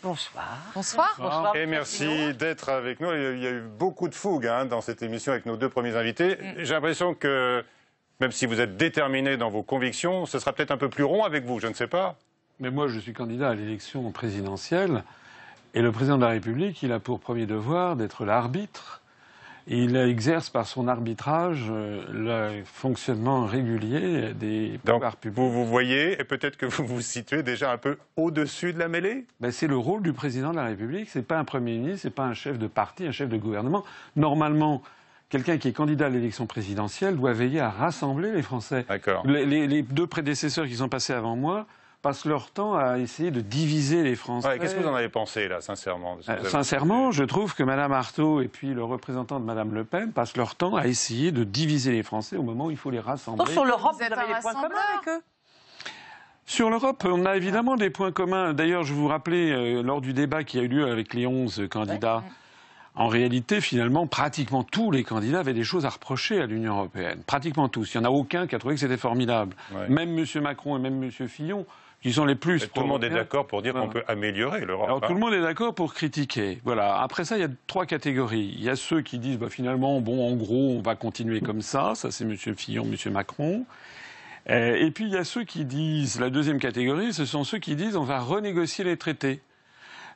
Bonsoir. Bonsoir. Bonsoir. Et merci d'être avec nous. Il y a eu beaucoup de fougue dans cette émission avec nos deux premiers invités. J'ai l'impression que, même si vous êtes déterminés dans vos convictions, ce sera peut-être un peu plus rond avec vous, je ne sais pas. Mais moi, je suis candidat à l'élection présidentielle. Et le président de la République, il a pour premier devoir d'être l'arbitre. Il exerce par son arbitrage le fonctionnement régulier des pouvoirs publics. Vous voyez, et peut-être que vous vous situez déjà un peu au-dessus de la mêlée? C'est le rôle du président de la République. C'est pas un Premier ministre, c'est pas un chef de parti, un chef de gouvernement. Normalement, quelqu'un qui est candidat à l'élection présidentielle doit veiller à rassembler les Français. D'accord. Les deux prédécesseurs qui sont passés avant moi passent leur temps à essayer de diviser les Français. Ouais, qu'est-ce que vous en avez pensé, là, sincèrement? Sincèrement, je trouve que Mme Arthaud et puis le représentant de Mme Le Pen passent leur temps à essayer de diviser les Français au moment où il faut les rassembler. Sur l'Europe, Vous êtes vous avez un des points communs avec eux? Sur l'Europe, on a évidemment des points communs. D'ailleurs, je vous rappelais, lors du débat qui a eu lieu avec les 11 candidats, en réalité, finalement, pratiquement tous les candidats avaient des choses à reprocher à l'Union européenne. Pratiquement tous. Il n'y en a aucun qui a trouvé que c'était formidable. Ouais. Même M. Macron et même M. Fillon, qui sont les plus... Tout le monde est d'accord pour dire qu'on peut améliorer l'Europe. Alors, tout le monde est d'accord pour critiquer. Voilà. Après ça, il y a trois catégories. Il y a ceux qui disent, finalement, en gros, on va continuer comme ça. Ça, c'est M. Fillon, M. Macron. Et puis, il y a ceux qui disent, la deuxième catégorie, ce sont ceux qui disent, on va renégocier les traités.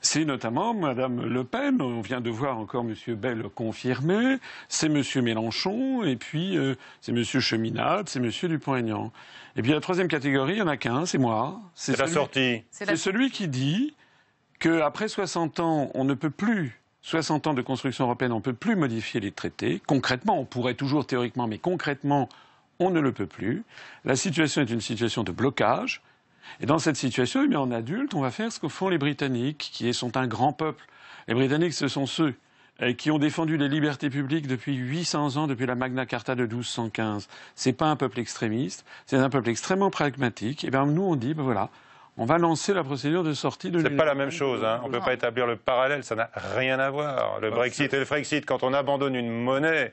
C'est notamment Mme Le Pen, on vient de voir encore M. Bay le confirmer, c'est M. Mélenchon, et puis c'est M. Cheminade, c'est M. Dupont-Aignan. Et puis la troisième catégorie, il n'y en a qu'un, c'est moi. C'est la sortie. C'est celui qui dit qu'après 60 ans, on ne peut plus, 60 ans de construction européenne, on ne peut plus modifier les traités. Concrètement, on pourrait toujours théoriquement, mais concrètement, on ne le peut plus. La situation est une situation de blocage. Et dans cette situation, en adulte, on va faire ce que font les Britanniques, qui sont un grand peuple. Les Britanniques, ce sont ceux qui ont défendu les libertés publiques depuis 800 ans, depuis la Magna Carta de 1215. C'est pas un peuple extrémiste, c'est un peuple extrêmement pragmatique. Et nous, on dit, voilà, on va lancer la procédure de sortie de l'Union. C'est pas la même chose, On ne peut pas établir le parallèle, ça n'a rien à voir. Le Brexit et le Frexit, quand on abandonne une monnaie,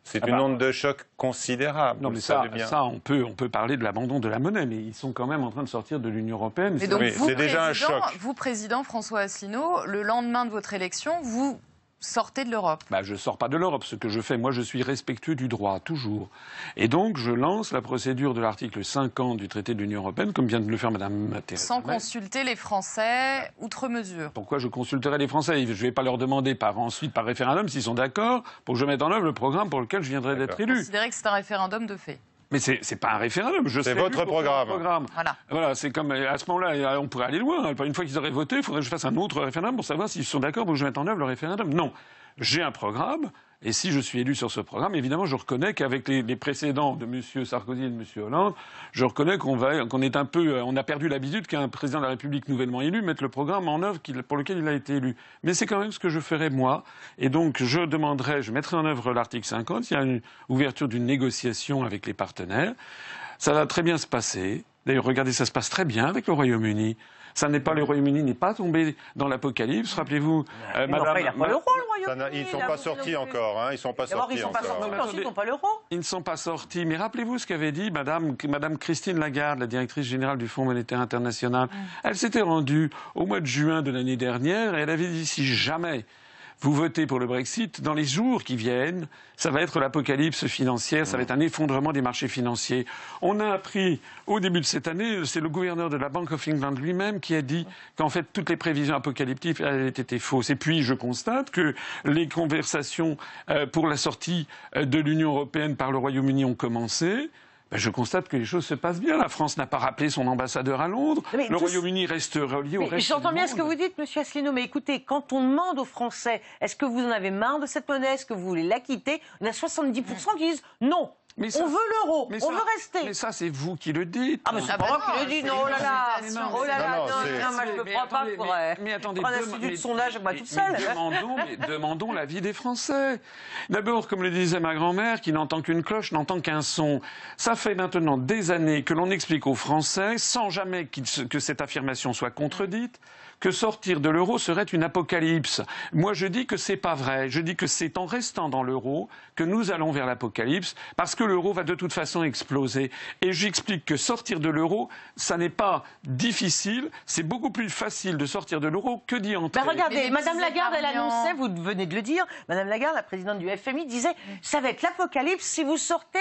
c'est une onde de choc considérable. Non, mais ça, on peut parler de l'abandon de la monnaie, mais ils sont quand même en train de sortir de l'Union européenne. Mais donc, c'est déjà un choc. Vous, président François Asselineau, le lendemain de votre élection, vous sortez de l'Europe. Je ne sors pas de l'Europe. Ce que je fais, moi, je suis respectueux du droit, toujours. Et donc, je lance la procédure de l'article 50 du traité de l'Union européenne, comme vient de le faire Mme Theresa Sans consulter les Français, outre mesure. Pourquoi je consulterai les Français? Je ne vais pas leur demander ensuite par référendum s'ils sont d'accord pour que je mette en œuvre le programme pour lequel je viendrai d'être élu. Vous considérez que c'est un référendum de fait? Mais c'est pas un référendum. C'est votre programme. Voilà, c'est comme à ce moment-là, on pourrait aller loin. Une fois qu'ils auraient voté, il faudrait que je fasse un autre référendum pour savoir s'ils sont d'accord pour que je mette en œuvre le référendum. Non, j'ai un programme. Et si je suis élu sur ce programme, évidemment, je reconnais qu'avec les précédents de M. Sarkozy et de M. Hollande, je reconnais qu'on a perdu l'habitude qu'un président de la République nouvellement élu mette le programme en œuvre pour lequel il a été élu. Mais c'est quand même ce que je ferai moi. Et donc, je mettrai en œuvre l'article 50. Il y a une ouverture d'une négociation avec les partenaires. Ça va très bien se passer. D'ailleurs, regardez, ça se passe très bien avec le Royaume-Uni. Le Royaume-Uni n'est pas tombé dans l'apocalypse. Rappelez-vous, Madame. Il n'a pas l'euro, le Royaume-Uni. Ils ne sont pas sortis encore. Ils ne sont pas sortis encore. Ensuite, ils n'ont pas l'euro. Ils ne sont pas sortis. Mais rappelez-vous ce qu'avait dit Madame Christine Lagarde, la directrice générale du Fonds monétaire international. Elle s'était rendue au mois de juin de l'année dernière et elle avait dit si jamais vous votez pour le Brexit, dans les jours qui viennent, ça va être l'apocalypse financière, ça va être un effondrement des marchés financiers. On a appris au début de cette année, c'est le gouverneur de la Bank of England lui-même qui a dit qu'en fait toutes les prévisions apocalyptiques avaient été fausses. Et puis je constate que les conversations pour la sortie de l'Union européenne par le Royaume-Uni ont commencé. Je constate que les choses se passent bien. La France n'a pas rappelé son ambassadeur à Londres. Le Royaume-Uni reste relié au reste du monde. J'entends bien ce que vous dites, M. Asselineau, mais écoutez, quand on demande aux Français, est-ce que vous en avez marre de cette monnaie, est-ce que vous voulez la quitter, on a 70% qui disent non. On veut l'euro, on veut rester. Mais ça, c'est vous qui le dites. Ah, mais c'est pas moi qui le dis, non, oh là là. Oh là là, non, moi je ne crois pas pour attendez, prendre un institut de sondage moi toute seule. Demandons l'avis des Français. D'abord, comme le disait ma grand-mère, qui n'entend qu'une cloche, n'entend qu'un son. Ça fait maintenant des années que l'on explique aux Français, sans jamais que cette affirmation soit contredite, que sortir de l'euro serait une apocalypse. Moi, je dis que c'est pas vrai. Je dis que c'est en restant dans l'euro que nous allons vers l'apocalypse, parce que l'euro va de toute façon exploser. Et j'explique que sortir de l'euro, ça n'est pas difficile, c'est beaucoup plus facile de sortir de l'euro que d'y entrer. Ben regardez, Madame Lagarde, elle annonçait, vous venez de le dire, Madame Lagarde, la présidente du FMI, disait ça va être l'apocalypse si vous sortez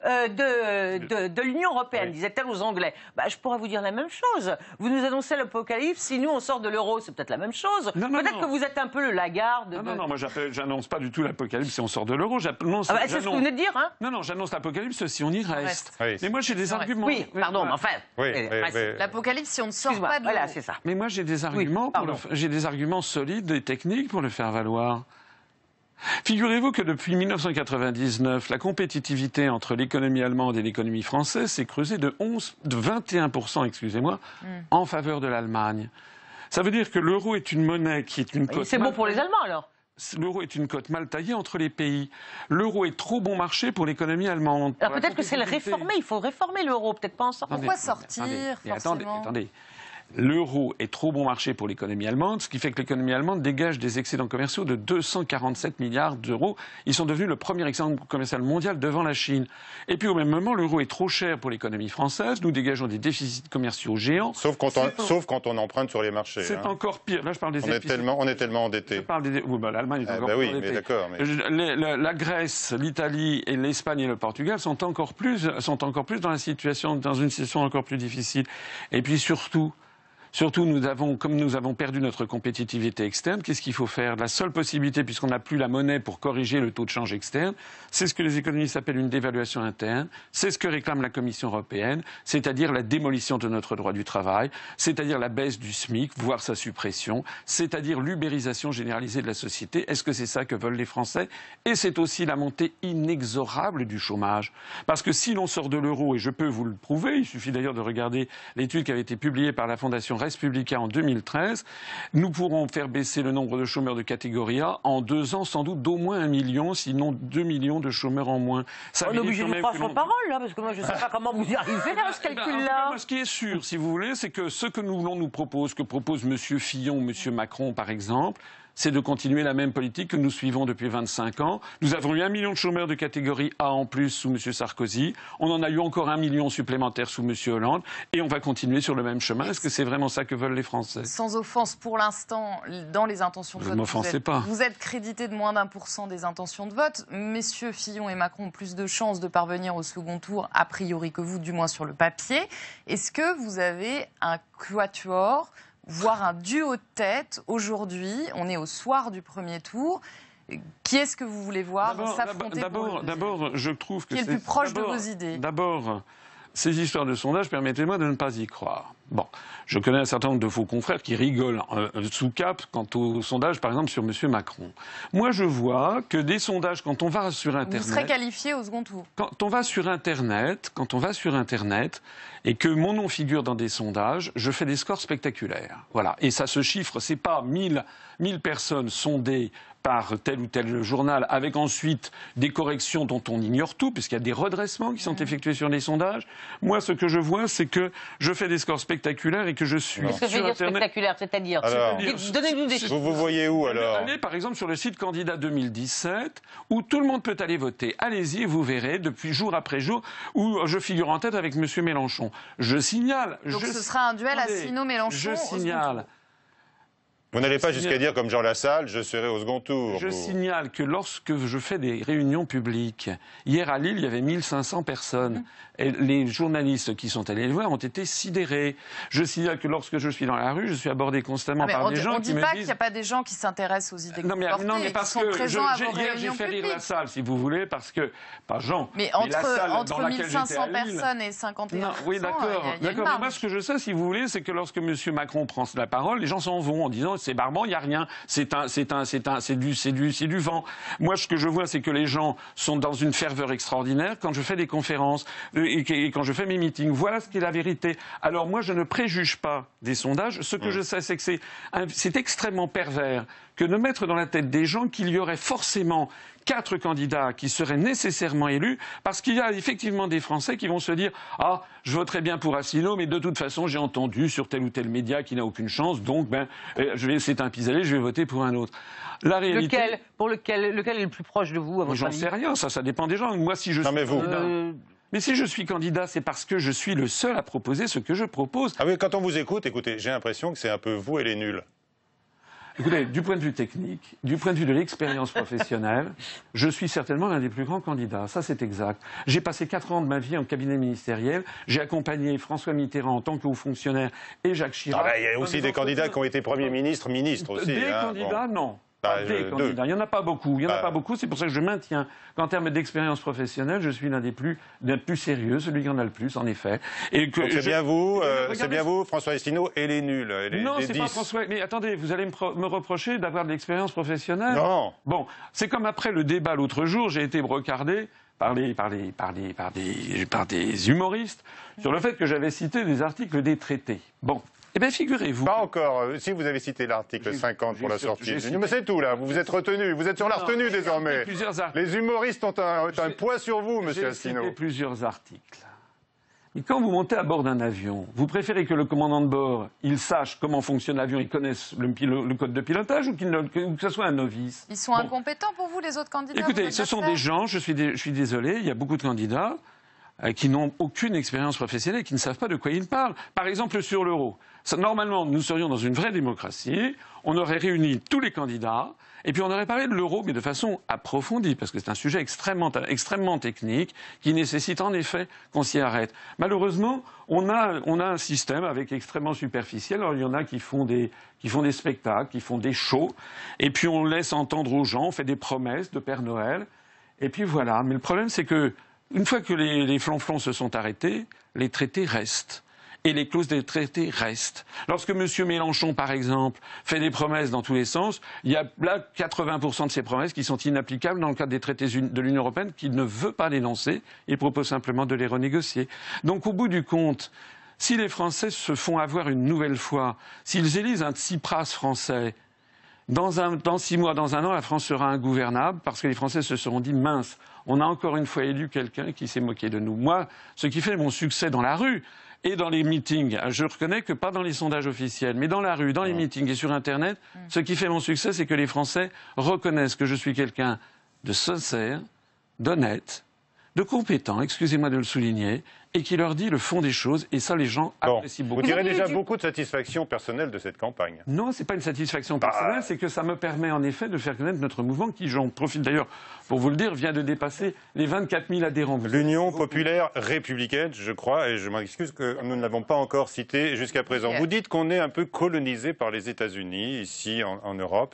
de l'Union européenne, disait-elle aux Anglais. Bah, je pourrais vous dire la même chose. Vous nous annoncez l'apocalypse, si nous on sort de l'euro, c'est peut-être la même chose. Peut-être que vous êtes un peu le Lagarde. Non, moi j'annonce pas du tout l'apocalypse si on sort de l'euro. C'est ce que vous venez de dire, hein? Non, j'annonce l'apocalypse si on y reste. Oui. Mais moi j'ai des arguments. Oui, pardon, mais enfin. L'apocalypse si on ne sort pas de l'euro. Voilà, c'est ça. Mais moi j'ai des arguments, j'ai des arguments solides et techniques pour le faire valoir. Figurez-vous que depuis 1999, la compétitivité entre l'économie allemande et l'économie française s'est creusée de 21%, en faveur de l'Allemagne. Ça veut dire que l'euro est une monnaie qui est une cote. C'est bon pour les Allemands alors. L'euro est une cote mal taillée entre les pays. L'euro est trop bon marché pour l'économie allemande. Alors peut-être que c'est le réformer, il faut réformer l'euro, peut-être pas en sortir. Pourquoi sortir, forcément ? Attendez. L'euro est trop bon marché pour l'économie allemande, ce qui fait que l'économie allemande dégage des excédents commerciaux de 247 milliards d'euros. Ils sont devenus le premier excédent commercial mondial devant la Chine. Et puis au même moment, l'euro est trop cher pour l'économie française. Nous dégageons des déficits commerciaux géants. Sauf quand on emprunte sur les marchés. C'est encore pire. Là, je parle des déficits. On est tellement endettés. L'Allemagne est encore plus endettée. Mais d'accord. La Grèce, l'Italie, et l'Espagne et le Portugal sont encore plus dans une situation encore plus difficile. Et puis surtout, comme nous avons perdu notre compétitivité externe, qu'est-ce qu'il faut faire? La seule possibilité, puisqu'on n'a plus la monnaie pour corriger le taux de change externe, c'est ce que les économistes appellent une dévaluation interne, c'est ce que réclame la Commission européenne, c'est-à-dire la démolition de notre droit du travail, c'est-à-dire la baisse du SMIC, voire sa suppression, c'est-à-dire l'ubérisation généralisée de la société. Est-ce que c'est ça que veulent les Français? Et c'est aussi la montée inexorable du chômage. Parce que si l'on sort de l'euro, et je peux vous le prouver, il suffit d'ailleurs de regarder l'étude qui avait été publiée par la Fondation Respublica en 2013, nous pourrons faire baisser le nombre de chômeurs de catégorie A en 2 ans, sans doute d'au moins 1 million, sinon 2 millions de chômeurs en moins. On est obligé de croire son parole, là, parce que moi je ne sais pas comment vous y arrivez à ce calcul-là. Ce qui est sûr, si vous voulez, c'est que ce que nous proposons, que propose M. Fillon ou M. Macron, par exemple, c'est de continuer la même politique que nous suivons depuis 25 ans. Nous avons eu 1 million de chômeurs de catégorie A en plus sous M. Sarkozy. On en a eu encore 1 million supplémentaire sous M. Hollande. Et on va continuer sur le même chemin. Est-ce que c'est vraiment ça que veulent les Français? Sans offense, pour l'instant, dans les intentions de vote, vous êtes crédité de moins d'1% des intentions de vote. Messieurs Fillon et Macron ont plus de chances de parvenir au second tour, a priori, que vous, du moins sur le papier. Est-ce que vous avez un quatuor, voire un duo de tête aujourd'hui? On est au soir du premier tour. Qui est-ce que vous voulez voir s'affronter? D'abord, je trouve que qui est le plus proche de vos idées? D'abord, ces histoires de sondage, permettez-moi de ne pas y croire. Bon, je connais un certain nombre de faux confrères qui rigolent sous cap quant au sondage, par exemple, sur M. Macron. Moi, je vois que des sondages, quand on va sur Internet... Vous serez qualifié au second tour. Quand on va sur Internet, et que mon nom figure dans des sondages, je fais des scores spectaculaires. Voilà. Et ça se chiffre, c'est pas 1000 personnes sondées par tel ou tel journal, avec ensuite des corrections dont on ignore tout, puisqu'il y a des redressements qui sont effectués sur les sondages. Moi, ce que je vois, c'est que je fais des scores spectaculaires et que je suis Qu'est-ce que sur veut dire Internet. Spectaculaire, c'est-à-dire donnez-nous des chiffres. Vous voyez où alors? Allez par exemple sur le site Candidat 2017, où tout le monde peut aller voter. Allez-y et vous verrez, depuis jour après jour, où je figure en tête avec M. Mélenchon. Je signale... Donc ce sera un duel Asselineau-Mélenchon. Je signale... Vous n'allez pas jusqu'à dire, comme Jean Lassalle, je serai au second tour. Je signale que lorsque je fais des réunions publiques, hier à Lille, il y avait 1500 personnes. Et les journalistes qui sont allés le voir ont été sidérés. Je signale que lorsque je suis dans la rue, je suis abordé constamment par des gens qui me disent... On ne dit pas qu'il n'y a pas des gens qui s'intéressent aux idées que vous portez, non, mais parce qui sont présents à vos hier, réunions j'ai fait rire publiques. la salle, si vous voulez, parce que... Pas Jean, mais la salle entre dans laquelle 1500 j'étais à Lille, personnes et 51%, non, oui, d'accord. Mais moi, ce que je sais, si vous voulez, c'est que lorsque M. Macron prend la parole, les gens s'en vont en disant c'est barbant, il n'y a rien, c'est du vent. Moi, ce que je vois, c'est que les gens sont dans une ferveur extraordinaire quand je fais des conférences et quand je fais mes meetings. Voilà ce qui est la vérité. Alors moi, je ne préjuge pas des sondages. Ce que je sais, c'est que c'est extrêmement pervers que de mettre dans la tête des gens qu'il y aurait forcément 4 candidats qui seraient nécessairement élus, parce qu'il y a effectivement des Français qui vont se dire « Ah, je voterai bien pour Asselineau, mais de toute façon, j'ai entendu sur tel ou tel média qu'il n'a aucune chance, donc c'est un pis-aller, je vais voter pour un autre. » La réalité... Lequel est le plus proche de vous, à votre avis ? J'en sais rien, ça dépend des gens. Moi, si je suis candidat... Mais si je suis candidat, c'est parce que je suis le seul à proposer ce que je propose. Ah oui, quand on vous écoute, écoutez, j'ai l'impression que c'est un peu vous et les nuls. Écoutez, du point de vue technique, du point de vue de l'expérience professionnelle, je suis certainement l'un des plus grands candidats. Ça, c'est exact. J'ai passé 4 ans de ma vie en cabinet ministériel. J'ai accompagné François Mitterrand en tant que haut fonctionnaire et Jacques Chirac. Il y a aussi des candidats qui ont été premiers ministres aussi. Des candidats, non. Des candidats. Il n'y en a pas beaucoup. C'est pour ça que je maintiens qu'en termes d'expérience professionnelle, je suis l'un des plus sérieux, celui qui en a le plus, en effet. C'est bien vous, François Asselineau, et les nuls. Non, c'est pas François. Mais attendez, vous allez me reprocher d'avoir de l'expérience professionnelle ? Non. Bon, c'est comme après le débat l'autre jour, j'ai été brocardé par des humoristes sur le fait que j'avais cité des articles des traités. Bon. Eh bien, figurez-vous... Pas encore. Si vous avez cité l'article 50 pour la sortie. Mais c'est tout, là. Vous vous êtes retenu. Vous êtes sur la retenue, désormais. Les humoristes ont un poids sur vous, monsieur Asselineau. J'ai cité plusieurs articles. Et quand vous montez à bord d'un avion, vous préférez que le commandant de bord, il sache comment fonctionne l'avion, il connaisse le code de pilotage ou que ce soit un novice? Ils sont incompétents pour vous, les autres candidats? Écoutez, ce sont des gens, je suis désolé, il y a beaucoup de candidats qui n'ont aucune expérience professionnelle, qui ne savent pas de quoi ils parlent. Par exemple, sur l'euro. Normalement, nous serions dans une vraie démocratie, on aurait réuni tous les candidats, et puis on aurait parlé de l'euro, mais de façon approfondie, parce que c'est un sujet extrêmement technique, qui nécessite en effet qu'on s'y arrête. Malheureusement, on a un système avec extrêmement superficiel. Alors il y en a qui font des spectacles, qui font des shows, et puis on laisse entendre aux gens, on fait des promesses de Père Noël, et puis voilà. Mais le problème, c'est que une fois que les flonflons se sont arrêtés, les traités restent. Et les clauses des traités restent. Lorsque M. Mélenchon, par exemple, fait des promesses dans tous les sens, il y a là 80% de ces promesses qui sont inapplicables dans le cadre des traités de l'Union européenne, qui ne veut pas les lancer. Il propose simplement de les renégocier. Donc, au bout du compte, si les Français se font avoir une nouvelle fois, s'ils élisent un Tsipras français, dans 6 mois, dans 1 an, la France sera ingouvernable parce que les Français se seront dit « mince, on a encore une fois élu quelqu'un qui s'est moqué de nous ». Moi, ce qui fait mon succès dans la rue et dans les meetings, je reconnais que pas dans les sondages officiels, mais dans la rue, dans les meetings et sur Internet, ce qui fait mon succès, c'est que les Français reconnaissent que je suis quelqu'un de sincère, d'honnête, de compétent, excusez-moi de le souligner, et qui leur dit le fond des choses, et ça, les gens apprécient beaucoup. Vous tirez déjà beaucoup de satisfaction personnelle de cette campagne. Non, c'est pas une satisfaction personnelle, c'est que ça me permet en effet de faire connaître notre mouvement, qui, j'en profite d'ailleurs pour vous le dire, vient de dépasser les 24 000 adhérents. L'Union populaire républicaine, je crois, et je m'en excuse que nous ne l'avons pas encore cité jusqu'à présent. Vous dites qu'on est un peu colonisé par les États-Unis, ici en Europe,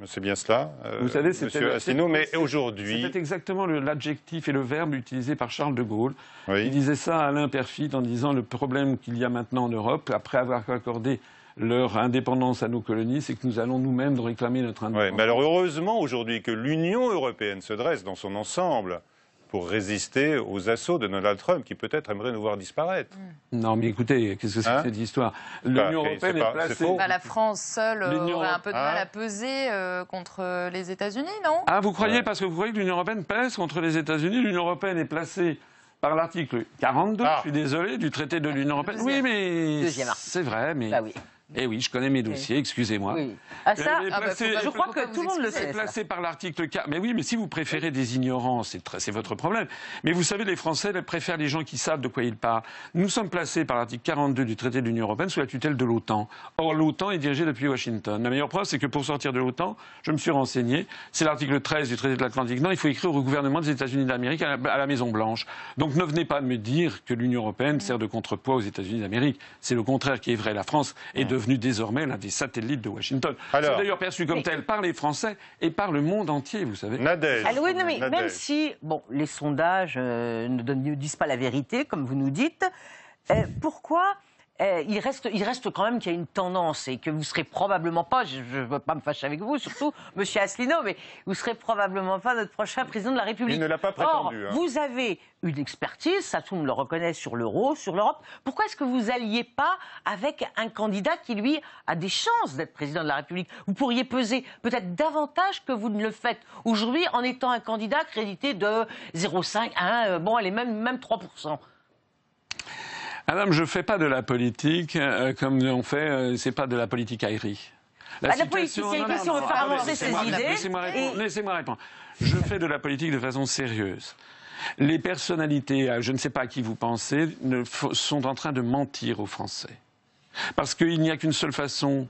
c'est bien cela, vous savez, monsieur Asselineau, mais aujourd'hui... C'était exactement l'adjectif et le verbe utilisé par Charles de Gaulle. Oui. Il disait ça à Alain Perfit en disant le problème qu'il y a maintenant en Europe, après avoir accordé leur indépendance à nos colonies, c'est que nous allons nous-mêmes réclamer notre indépendance. Oui, mais alors heureusement aujourd'hui que l'Union européenne se dresse dans son ensemble pour résister aux assauts de Donald Trump, qui peut-être aimerait nous voir disparaître. Non, mais écoutez, qu'est-ce que c'est que cette histoire? L'Union européenne est placée... la France seule aurait un peu de mal à peser contre les États-Unis, non? Ah, vous croyez, parce que vous croyez que l'Union européenne pèse contre les États-Unis? L'Union européenne est placée par l'article 42, je suis désolé, du traité de l'Union européenne. Oui, mais c'est vrai, mais... Bah oui. Eh oui, je connais mes dossiers, excusez-moi. Oui. Ah, ça, je crois que tout le monde le sait. Placé par l'article 4. Mais oui, mais si vous préférez des ignorants, c'est votre problème. Mais vous savez, les Français préfèrent les gens qui savent de quoi ils parlent. Nous sommes placés par l'article 42 du traité de l'Union européenne sous la tutelle de l'OTAN. Or, l'OTAN est dirigée depuis Washington. La meilleure preuve, c'est que pour sortir de l'OTAN, je me suis renseigné, c'est l'article 13 du traité de l'Atlantique. Non, il faut écrire au gouvernement des États-Unis d'Amérique à la Maison-Blanche. Donc ne venez pas me dire que l'Union européenne sert de contrepoids aux États-Unis d'Amérique. C'est le contraire qui est vrai. La France est devenue désormais l'un des satellites de Washington. C'est d'ailleurs perçu comme tel par les Français et par le monde entier, vous savez. Nadège. Alors, oui, non, mais même si les sondages ne disent pas la vérité, comme vous nous dites, pourquoi il reste quand même qu'il y a une tendance et que vous serez probablement pas, je ne veux pas me fâcher avec vous, surtout Monsieur Asselineau, mais vous serez probablement pas notre prochain président de la République. Il ne l'a pas prétendu. Or, vous avez une expertise, ça tout le monde le reconnaît, sur l'euro, sur l'Europe. Pourquoi est-ce que vous alliez pas avec un candidat qui, lui, a des chances d'être président de la République? Vous pourriez peser peut-être davantage que vous ne le faites aujourd'hui en étant un candidat crédité de 0,5 à 1, bon, allez, même 3%. Madame, je ne fais pas de la politique comme on fait, c'est pas de la politique aérie. La politique, c'est si on veut faire avancer ses idées. Laissez-moi répondre. Je fais de la politique de façon sérieuse. Les personnalités, je ne sais pas à qui vous pensez, sont en train de mentir aux Français. Parce qu'il n'y a qu'une seule façon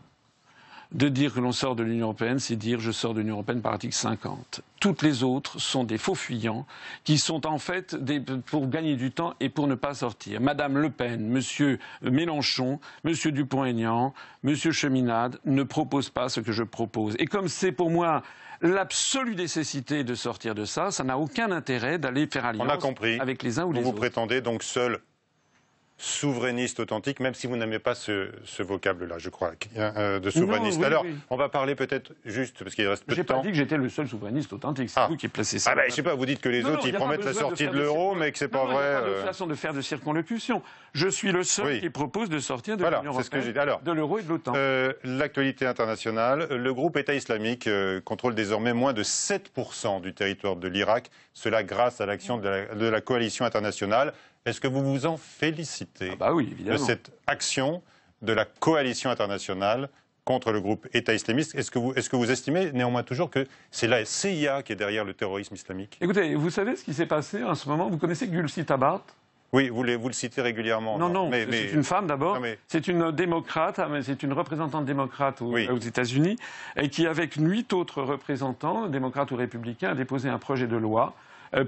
de dire que l'on sort de l'Union européenne, c'est dire je sors de l'Union européenne par article 50. Toutes les autres sont des faux fuyants qui sont en fait pour gagner du temps et pour ne pas sortir. Madame Le Pen, Monsieur Mélenchon, Monsieur Dupont-Aignan, Monsieur Cheminade ne proposent pas ce que je propose. Et comme c'est pour moi l'absolue nécessité de sortir de ça, ça n'a aucun intérêt d'aller faire alliance avec les uns ou les autres. Vous prétendez donc seul souverainiste authentique, même si vous n'aimez pas ce vocable-là, je crois, de souverainiste. Non, oui, alors, oui. On va parler peut-être juste, parce qu'il reste peu de temps. J'ai pas dit que j'étais le seul souverainiste authentique, c'est vous qui placez ça. Ah ben, je sais pas, vous dites que les autres, ils promettent la sortie de l'euro, mais que c'est pas vrai. Il n'y a pas de façon de faire de circonlocution. Je suis le seul qui propose de sortir de l'Union européenne, de l'euro et de l'OTAN. L'actualité internationale, le groupe État islamique contrôle désormais moins de 7% du territoire de l'Irak, cela grâce à l'action de la coalition internationale. Est-ce que vous vous en félicitez oui, évidemment. de cette action de la coalition internationale contre le groupe État islamiste? Est-ce que vous estimez néanmoins toujours que c'est la CIA qui est derrière le terrorisme islamique? Écoutez, vous savez ce qui s'est passé en ce moment? Vous connaissez Gulsi Tabat? Oui, vous le citez régulièrement. Non, c'est une femme d'abord. C'est une démocrate, c'est une représentante démocrate aux États-Unis, et qui, avec 8 autres représentants, démocrates ou républicains, a déposé un projet de loi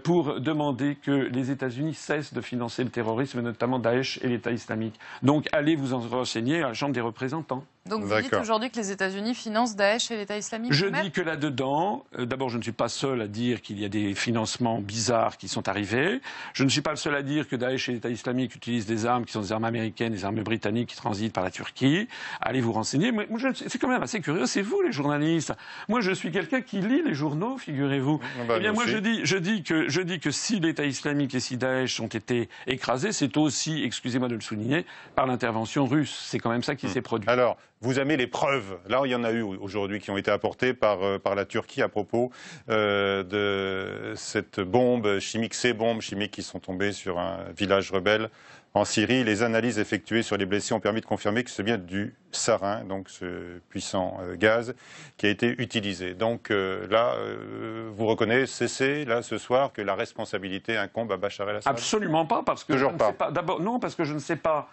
pour demander que les États-Unis cessent de financer le terrorisme, notamment Daesh et l'État islamique. Donc allez vous en renseigner à la Chambre des représentants. Donc vous dites aujourd'hui que les États-Unis financent Daesh et l'État islamique? Je dis que là-dedans, d'abord je ne suis pas seul à dire qu'il y a des financements bizarres qui sont arrivés. Je ne suis pas le seul à dire que Daesh et l'État islamique utilisent des armes qui sont des armes américaines, des armes britanniques qui transitent par la Turquie. Allez vous renseigner. Mais c'est quand même assez curieux, c'est vous les journalistes. Moi je suis quelqu'un qui lit les journaux, figurez-vous. Eh bien moi je dis que si l'État islamique et si Daesh ont été écrasés, c'est aussi, excusez-moi de le souligner, par l'intervention russe. C'est quand même ça qui s'est produit. Alors, vous avez les preuves. Là, il y en a eu aujourd'hui qui ont été apportées par la Turquie à propos de cette bombe chimique, ces bombes chimiques qui sont tombées sur un village rebelle en Syrie. Les analyses effectuées sur les blessés ont permis de confirmer que c'est bien du sarin, donc ce puissant gaz, qui a été utilisé. Donc là, vous reconnaissez, là, ce soir, que la responsabilité incombe à Bachar el-Assad? Absolument pas, parce que je ne sais pas. D'abord, non, parce que je ne sais pas.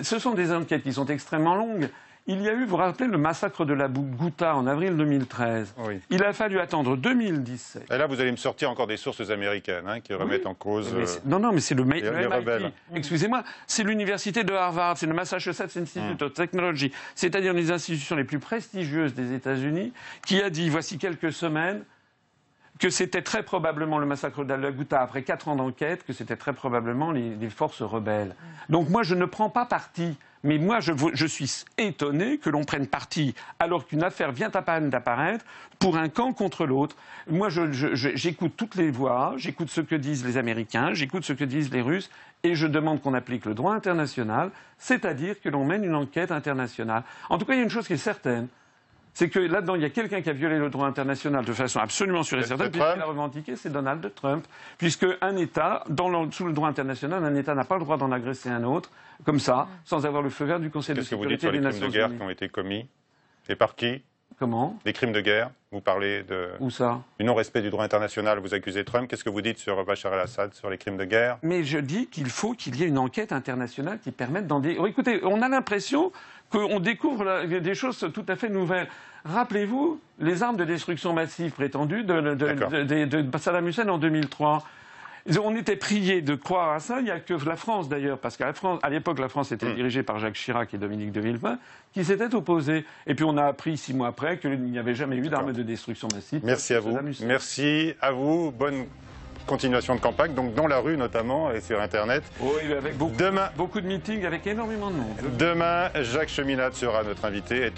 Ce sont des enquêtes qui sont extrêmement longues. Il y a eu, vous vous rappelez, le massacre de la Ghouta en avril 2013. Oui. Il a fallu attendre 2017. Et là, vous allez me sortir encore des sources américaines qui remettent en cause... Non, mais c'est le MIT. Rebelles. Excusez-moi, c'est l'université de Harvard, c'est le Massachusetts Institute of Technology, c'est-à-dire une des institutions les plus prestigieuses des États-Unis, qui a dit, voici quelques semaines, que c'était très probablement le massacre de la Ghouta, après 4 ans d'enquête, que c'était très probablement les forces rebelles. Donc moi, je ne prends pas parti. Mais moi, je suis étonné que l'on prenne parti alors qu'une affaire vient à peine d'apparaître pour un camp contre l'autre. Moi, j'écoute toutes les voix, j'écoute ce que disent les Américains, j'écoute ce que disent les Russes, et je demande qu'on applique le droit international, c'est-à-dire que l'on mène une enquête internationale. En tout cas, il y a une chose qui est certaine, c'est que là-dedans, il y a quelqu'un qui a violé le droit international de façon absolument sûre et certaine, puisqu'il l'a revendiqué, c'est Donald Trump. Puisque un État, sous le droit international, un État n'a pas le droit d'en agresser un autre, comme ça, sans avoir le feu vert du Conseil de sécurité des Nations Unies. Qu'est-ce que vous dites sur les crimes de guerre qui ont été commis? Et par qui? Comment? Les crimes de guerre, vous parlez de... Où ça? Du non-respect du droit international, vous accusez Trump. Qu'est-ce que vous dites sur Bachar el-Assad, sur les crimes de guerre? Mais je dis qu'il faut qu'il y ait une enquête internationale qui permette d'en... Écoutez, on a l'impression qu'on découvre des choses tout à fait nouvelles. Rappelez-vous les armes de destruction massive prétendues de Saddam Hussein en 2003. On était priés de croire à ça. Il n'y a que la France, d'ailleurs, parce qu'à l'époque, la France était dirigée par Jacques Chirac et Dominique de Villepin, qui s'étaient opposés. Et puis on a appris 6 mois après qu'il n'y avait jamais eu d'armes de destruction massive. Merci à vous. Merci à vous. Bonne continuation de campagne, donc dans la rue notamment et sur Internet. Oui, avec beaucoup de meetings, avec énormément de monde. Demain, Jacques Cheminade sera notre invité.